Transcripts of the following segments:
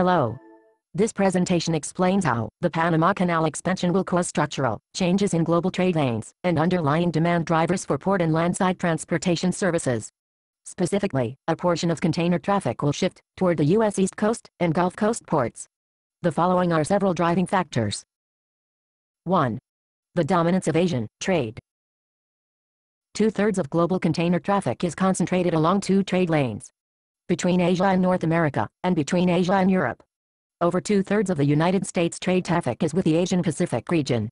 Hello. This presentation explains how the Panama Canal expansion will cause structural changes in global trade lanes and underlying demand drivers for port and landside transportation services. Specifically, a portion of container traffic will shift toward the U.S. East Coast and Gulf Coast ports. The following are several driving factors. 1. The dominance of Asian trade. 2/3 of global container traffic is concentrated along two trade lanes. Between Asia and North America, and between Asia and Europe. Over 2/3 of the United States trade traffic is with the Asian Pacific region.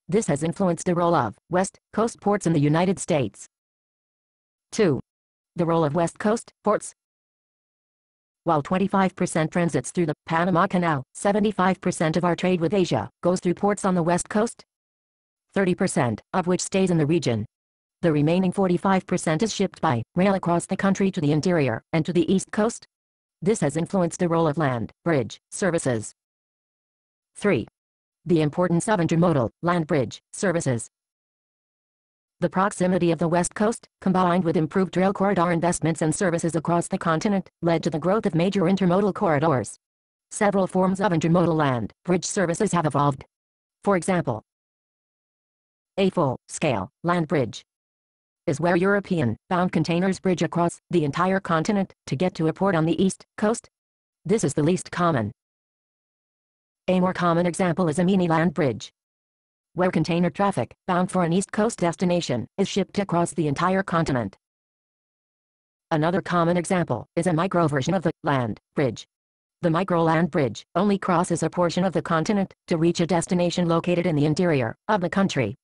This has influenced the role of West Coast ports in the United States. 2. The role of West Coast ports. While 25% transits through the Panama Canal, 75% of our trade with Asia goes through ports on the West Coast, 30% of which stays in the region. The remaining 45% is shipped by rail across the country to the interior and to the East Coast. This has influenced the role of land bridge services. 3. The importance of intermodal land bridge services. The proximity of the West Coast, combined with improved rail corridor investments and services across the continent, led to the growth of major intermodal corridors. Several forms of intermodal land bridge services have evolved. For example, a full-scale land bridge is where European-bound containers bridge across the entire continent to get to a port on the East Coast. This is the least common. A more common example is a mini land bridge, where container traffic bound for an East Coast destination is shipped across the entire continent. Another common example is a micro version of the land bridge. The micro land bridge only crosses a portion of the continent to reach a destination located in the interior of the country.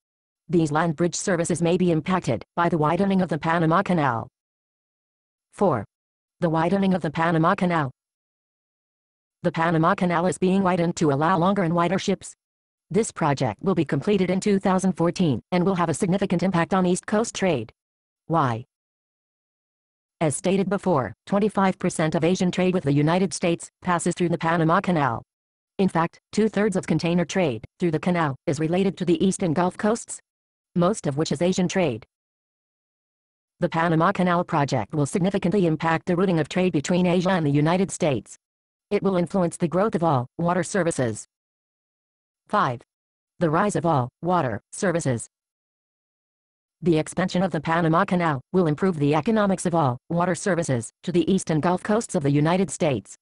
These land bridge services may be impacted by the widening of the Panama Canal. 4. The widening of the Panama Canal. The Panama Canal is being widened to allow longer and wider ships. This project will be completed in 2014 and will have a significant impact on East Coast trade. Why? As stated before, 25% of Asian trade with the United States passes through the Panama Canal. In fact, 2/3 of container trade through the canal is related to the East and Gulf Coasts, most of which is Asian trade. The Panama Canal project will significantly impact the routing of trade between Asia and the United States. It will influence the growth of all water services. 5. The rise of all water services. The expansion of the Panama Canal will improve the economics of all water services to the East and Gulf Coasts of the United States.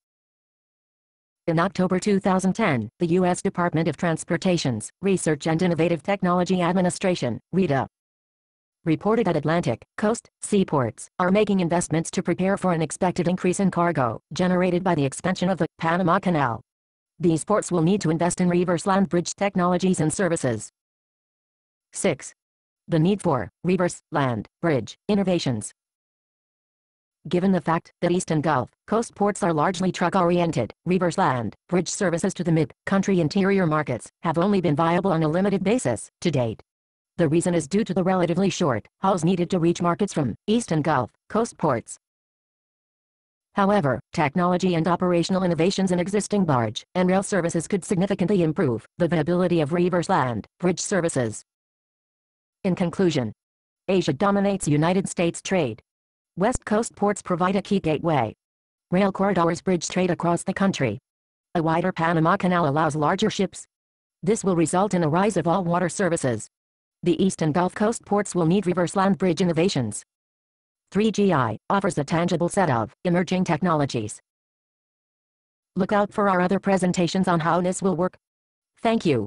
In October 2010, the U.S. Department of Transportation's Research and Innovative Technology Administration, RITA, reported that Atlantic coast seaports are making investments to prepare for an expected increase in cargo generated by the expansion of the Panama Canal. These ports will need to invest in reverse land bridge technologies and services. 6. The need for reverse land bridge innovations. Given the fact that East and Gulf Coast ports are largely truck-oriented, reverse land bridge services to the mid-country interior markets have only been viable on a limited basis to date. The reason is due to the relatively short hauls needed to reach markets from East and Gulf Coast ports. However, technology and operational innovations in existing barge and rail services could significantly improve the viability of reverse land bridge services. In conclusion, Asia dominates United States trade. West Coast ports provide a key gateway. Rail corridors bridge trade across the country. A wider Panama Canal allows larger ships. This will result in a rise of all water services. The East and Gulf Coast ports will need reverse land bridge innovations. 3GI offers a tangible set of emerging technologies. Look out for our other presentations on how this will work. Thank you.